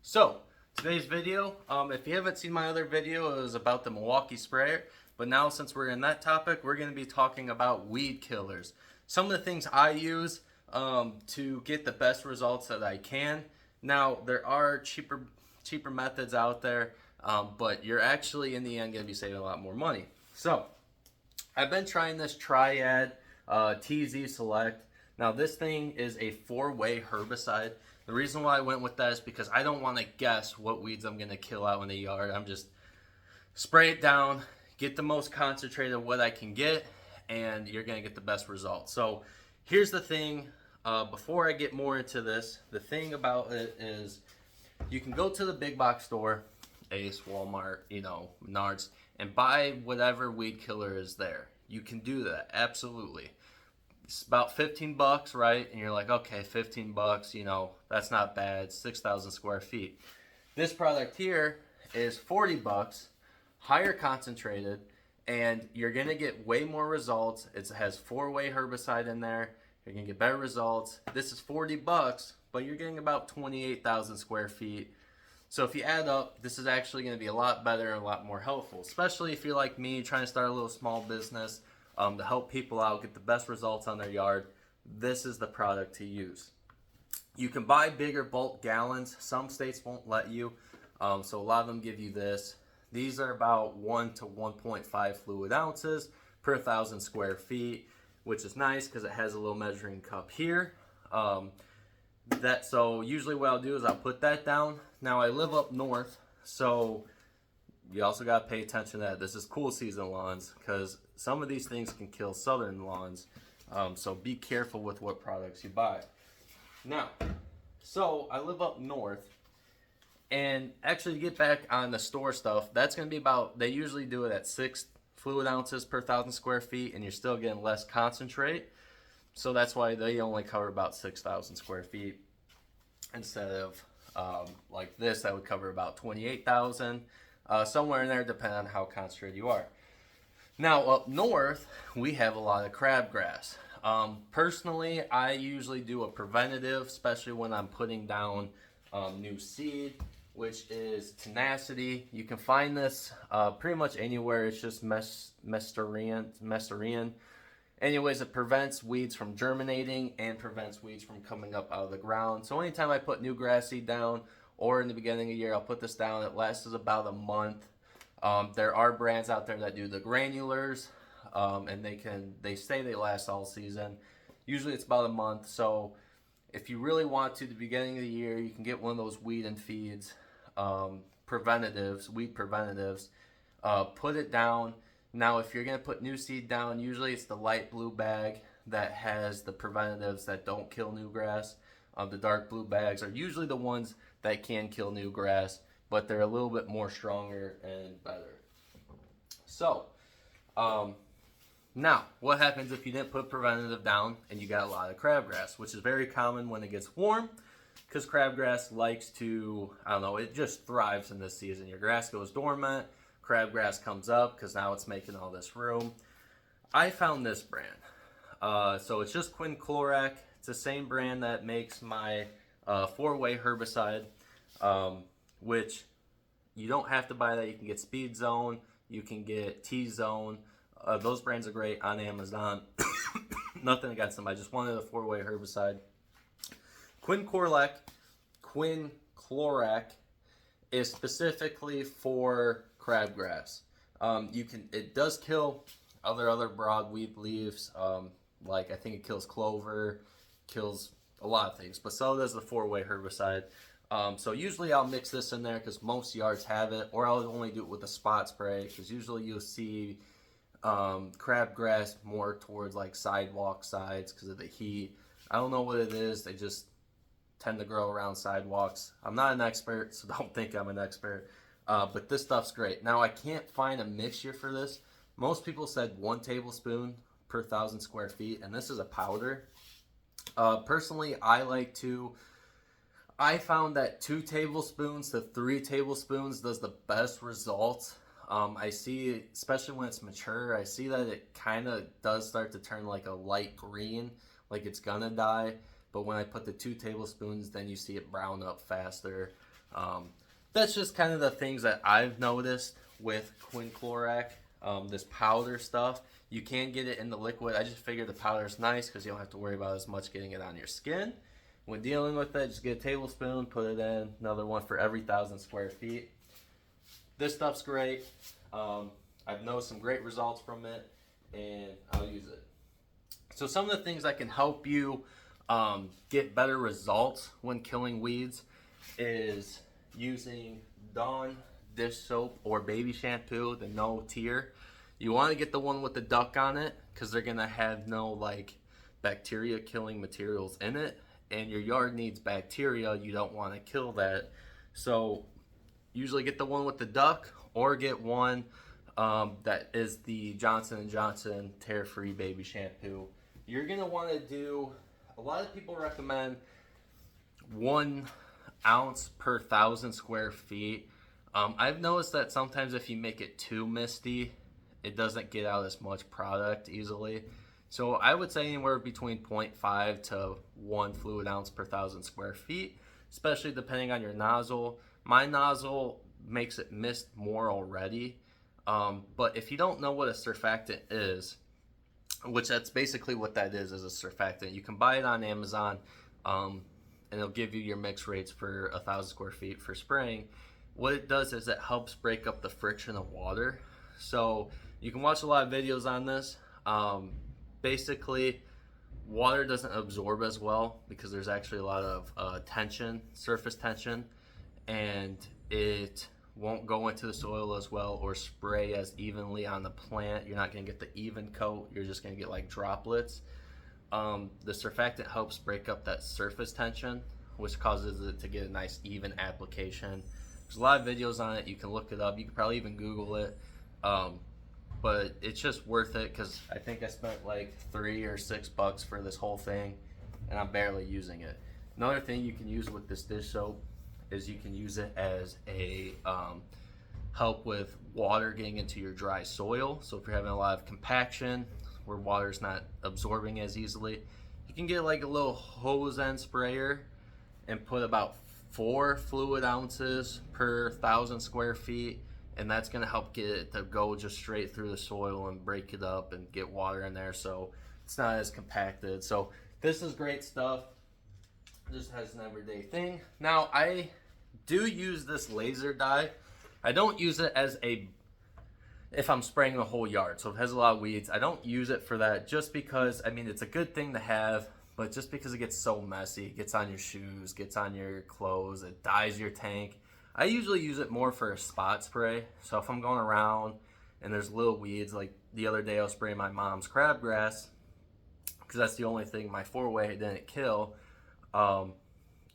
So, today's video, if you haven't seen my other video, it was about the Milwaukee sprayer. But now, since we're in that topic, we're going to be talking about weed killers. Some of the things I use to get the best results that I can. Now, there are cheaper methods out there, but you're actually, in the end, going to be saving a lot more money. So, I've been trying this Triad TZ Select. Now, this thing is a 4-way herbicide. The reason why I went with that is because I don't want to guess what weeds I'm going to kill out in the yard. I'm just spray it down, get the most concentrated what I can get, and you're going to get the best results. So here's the thing, before I get more into this, the thing about it is you can go to the big box store, Ace, Walmart, Menards, and buy whatever weed killer is there. You can do that, absolutely. It's about 15 bucks, right? And you're like, okay, 15 bucks, that's not bad. 6,000 square feet. This product here is 40 bucks, higher concentrated, and you're going to get way more results. It has 4-way herbicide in there. You're going to get better results. This is 40 bucks, but you're getting about 28,000 square feet. So if you add up, this is actually going to be a lot better and a lot more helpful, especially if you're like me, trying to start a little small business. To help people out, get the best results on their yard, this is the product to use. You can buy bigger bulk gallons. Some states won't let you, so a lot of them give you this. These are about 1 to 1.5 fluid ounces per 1,000 square feet, which is nice because it has a little measuring cup here. So usually what I'll do is I'll put that down. Now I live up north, so you also got to pay attention to that. This is cool season lawns because some of these things can kill southern lawns. So be careful with what products you buy. Now, so I live up north, and actually to get back on the store stuff, that's going to be about, they usually do it at 6 fluid ounces per 1,000 square feet, and you're still getting less concentrate. So that's why they only cover about 6,000 square feet instead of like this, that would cover about 28,000. Somewhere in there, depending on how concentrated you are. Now, up north, we have a lot of crabgrass. Personally, I usually do a preventative, especially when I'm putting down new seed, which is Tenacity. You can find this pretty much anywhere. It's just Mesterian. Anyways, it prevents weeds from germinating and prevents weeds from coming up out of the ground. So anytime I put new grass seed down, or in the beginning of the year, I'll put this down. It lasts about a month. There are brands out there that do the granulars, and they say they last all season. Usually it's about a month. So if you really want to, the beginning of the year, you can get one of those weed and feeds, weed preventatives. Put it down. Now, if you're gonna put new seed down, usually it's the light blue bag that has the preventatives that don't kill new grass. The dark blue bags are usually the ones that can kill new grass, but they're a little bit more stronger and better. So, now, what happens if you didn't put preventative down and you got a lot of crabgrass, which is very common when it gets warm, because crabgrass likes to, it just thrives in this season. Your grass goes dormant, crabgrass comes up because now it's making all this room. I found this brand. So it's just Quinclorac. It's the same brand that makes my 4-way herbicide, which you don't have to buy that. You can get Speed Zone, you can get T-Zone. Those brands are great on Amazon. Nothing against them. I just wanted a 4-way herbicide. Quinclorac is specifically for crabgrass. It does kill other broadweed leaves. Like I think it kills clover, kills a lot of things, but so does the 4-way herbicide. So usually I'll mix this in there because most yards have it, or I'll only do it with a spot spray because usually you'll see crabgrass more towards like sidewalk sides because of the heat. I don't know what it is. They just tend to grow around sidewalks. I'm not an expert, so don't think I'm an expert. But this stuff's great. Now I can't find a mixture for this. Most people said 1 tablespoon per 1,000 square feet, and this is a powder. Personally, I found that 2 tablespoons to 3 tablespoons does the best results. I see, especially when it's mature, I see that it kind of does start to turn like a light green, like it's gonna die. But when I put the 2 tablespoons, then you see it brown up faster. That's just kind of the things that I've noticed with quinclorac. This powder stuff, you can get it in the liquid. I just figured the powder is nice because you don't have to worry about as much getting it on your skin. When dealing with it, just get a tablespoon, put it in, another one for every 1,000 square feet. This stuff's great. I've noticed some great results from it, and I'll use it. So some of the things that can help you get better results when killing weeds is using Dawn dish soap or baby shampoo, the no tier. You want to get the one with the duck on it because they're gonna have no like bacteria killing materials in it, and your yard needs bacteria. You don't want to kill that, so usually get the one with the duck or get one that is the Johnson & Johnson tear-free baby shampoo. You're gonna want to do, a lot of people recommend 1 ounce per 1,000 square feet. I've noticed that sometimes if you make it too misty, it doesn't get out as much product easily. So I would say anywhere between 0.5 to 1 fluid ounce per 1,000 square feet, especially depending on your nozzle. My nozzle makes it mist more already. But if you don't know what a surfactant is, which that's basically what that is a surfactant. You can buy it on Amazon, and it'll give you your mix rates for 1,000 square feet for spraying. What it does is it helps break up the friction of water. So you can watch a lot of videos on this. Basically, water doesn't absorb as well because there's actually a lot of tension, surface tension, and it won't go into the soil as well or spray as evenly on the plant. You're not going to get the even coat. You're just going to get like droplets. The surfactant helps break up that surface tension, which causes it to get a nice even application. There's a lot of videos on it. You can look it up. You can probably even Google it. But it's just worth it because I think I spent like $3 or $6 for this whole thing, and I'm barely using it. Another thing you can use with this dish soap is you can use it as a help with water getting into your dry soil. So if you're having a lot of compaction where water's not absorbing as easily, you can get like a little hose end sprayer and put about 4 fluid ounces per 1,000 square feet, and that's going to help get it to go just straight through the soil and break it up and get water in there so it's not as compacted. So this is great stuff. Just has an everyday thing. Now I do use this laser dye. I don't use it as if I'm spraying the whole yard. So if it has a lot of weeds, I don't use it for that just because, I mean, it's a good thing to have, but just because it gets so messy, it gets on your shoes, gets on your clothes, it dyes your tank. I usually use it more for a spot spray. So if I'm going around and there's little weeds, like the other day I was spraying my mom's crabgrass because that's the only thing my 4-way didn't kill.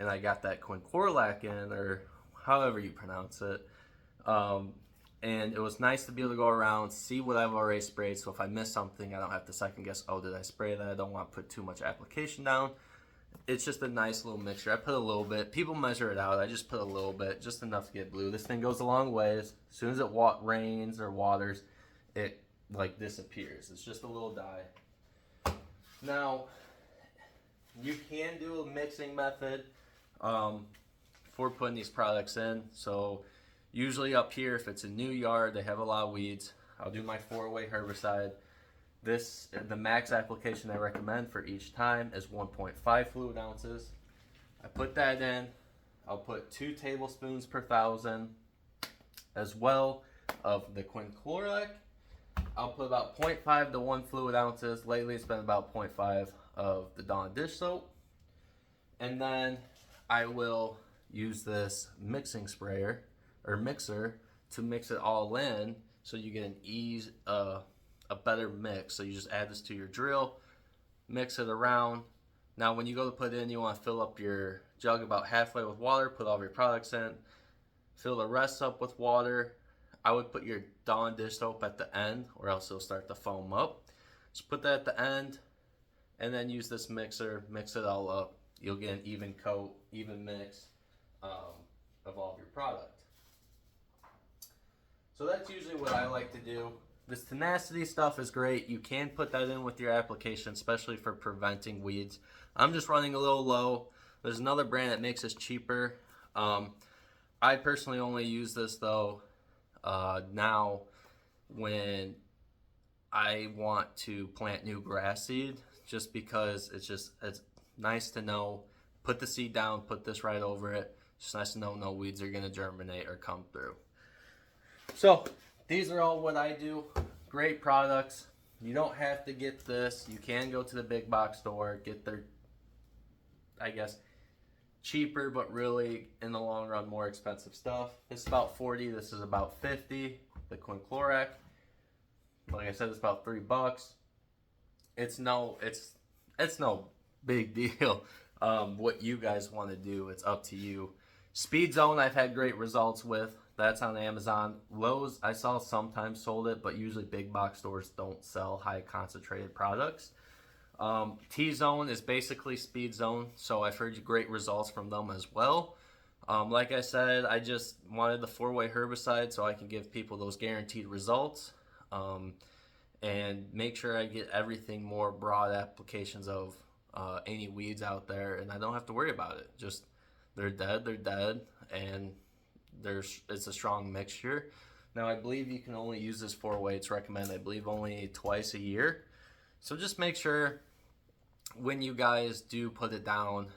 And I got that quinclorac in, or however you pronounce it. And it was nice to be able to go around, see what I've already sprayed, so if I miss something, I don't have to second guess, oh, did I spray that? I don't want to put too much application down. It's just a nice little mixture. I put a little bit. People measure it out. I just put a little bit, just enough to get blue. This thing goes a long ways. As soon as it rains or waters, it like disappears. It's just a little dye. Now, you can do a mixing method for putting these products in. So usually up here, if it's a new yard, they have a lot of weeds, I'll do my 4-way herbicide. The max application I recommend for each time is 1.5 fluid ounces. I put that in. I'll put 2 tablespoons per 1,000 as well of the quinclorac. I'll put about 0.5 to 1 fluid ounces. Lately it's been about 0.5 of the Dawn dish soap. And then I will use this mixing sprayer or mixer to mix it all in so you get a better mix. So you just add this to your drill, mix it around. Now when you go to put it in, you want to fill up your jug about halfway with water, put all of your products in, fill the rest up with water. I would put your Dawn dish soap at the end or else it'll start to foam up. Just put that at the end and then use this mixer, mix it all up. You'll get an even coat, even mix of all of your product. So that's usually what I like to do. This tenacity stuff is great. You can put that in with your application, especially for preventing weeds. I'm just running a little low. There's another brand that makes this cheaper. I personally only use this though now when I want to plant new grass seed, just because it's nice to know. Put the seed down, put this right over it. It's nice to know no weeds are gonna germinate or come through. So these are all what I do. Great products. You don't have to get this. You can go to the big box store, get their, I guess, cheaper, but really in the long run more expensive stuff. This is about 40. This is about 50. The Quinclorac, like I said, it's about $3. It's no big deal. What you guys want to do, it's up to you. Speed Zone, I've had great results with. That's on Amazon. Lowe's, I saw sometimes sold it, but usually big box stores don't sell high concentrated products. T-Zone is basically Speed Zone, so I've heard great results from them as well. Like I said, I just wanted the 4-way herbicide so I can give people those guaranteed results, and make sure I get everything more broad applications of any weeds out there, and I don't have to worry about it. Just they're dead, and it's a strong mixture. Now I believe you can only use this 4-way. It's recommended, I believe, only twice a year. So just make sure when you guys do put it down,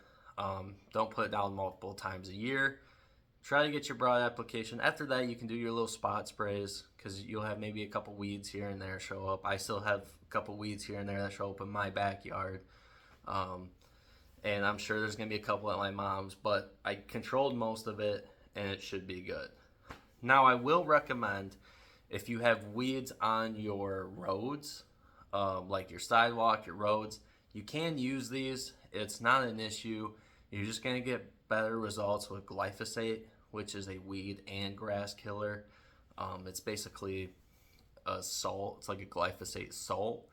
don't put it down multiple times a year. Try to get your broad application. After that, you can do your little spot sprays, because you'll have maybe a couple weeds here and there show up. I still have a couple weeds here and there that show up in my backyard. And I'm sure there's going to be a couple at my mom's, but I controlled most of it, and it should be good. Now, I will recommend, if you have weeds on your roads, like your sidewalk, your roads, you can use these. It's not an issue. You're just going to get better results with glyphosate, which is a weed and grass killer. It's basically a salt. It's like a glyphosate salt.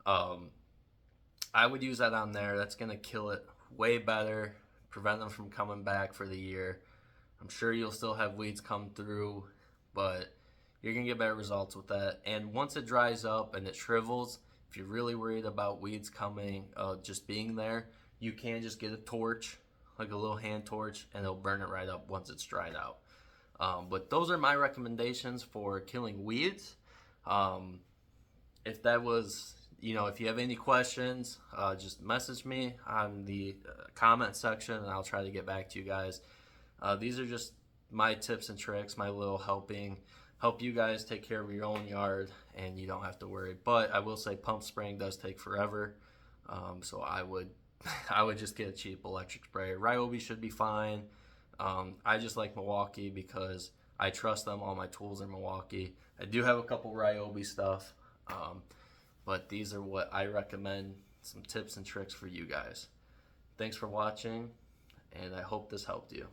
I would use that on there. That's going to kill it way better, prevent them from coming back for the year. I'm sure you'll still have weeds come through, but you're going to get better results with that. And once it dries up and it shrivels, if you're really worried about weeds coming, just being there, you can just get a torch, like a little hand torch, and it'll burn it right up once it's dried out. But those are my recommendations for killing weeds. If that was, if you have any questions, just message me on the comment section, and I'll try to get back to you guys. These are just my tips and tricks, my little help you guys take care of your own yard, and you don't have to worry. But I will say pump spraying does take forever, so I would just get a cheap electric sprayer. Ryobi should be fine. I just like Milwaukee because I trust them. All my tools are Milwaukee. I do have a couple Ryobi stuff, but these are what I recommend, some tips and tricks for you guys. Thanks for watching, and I hope this helped you.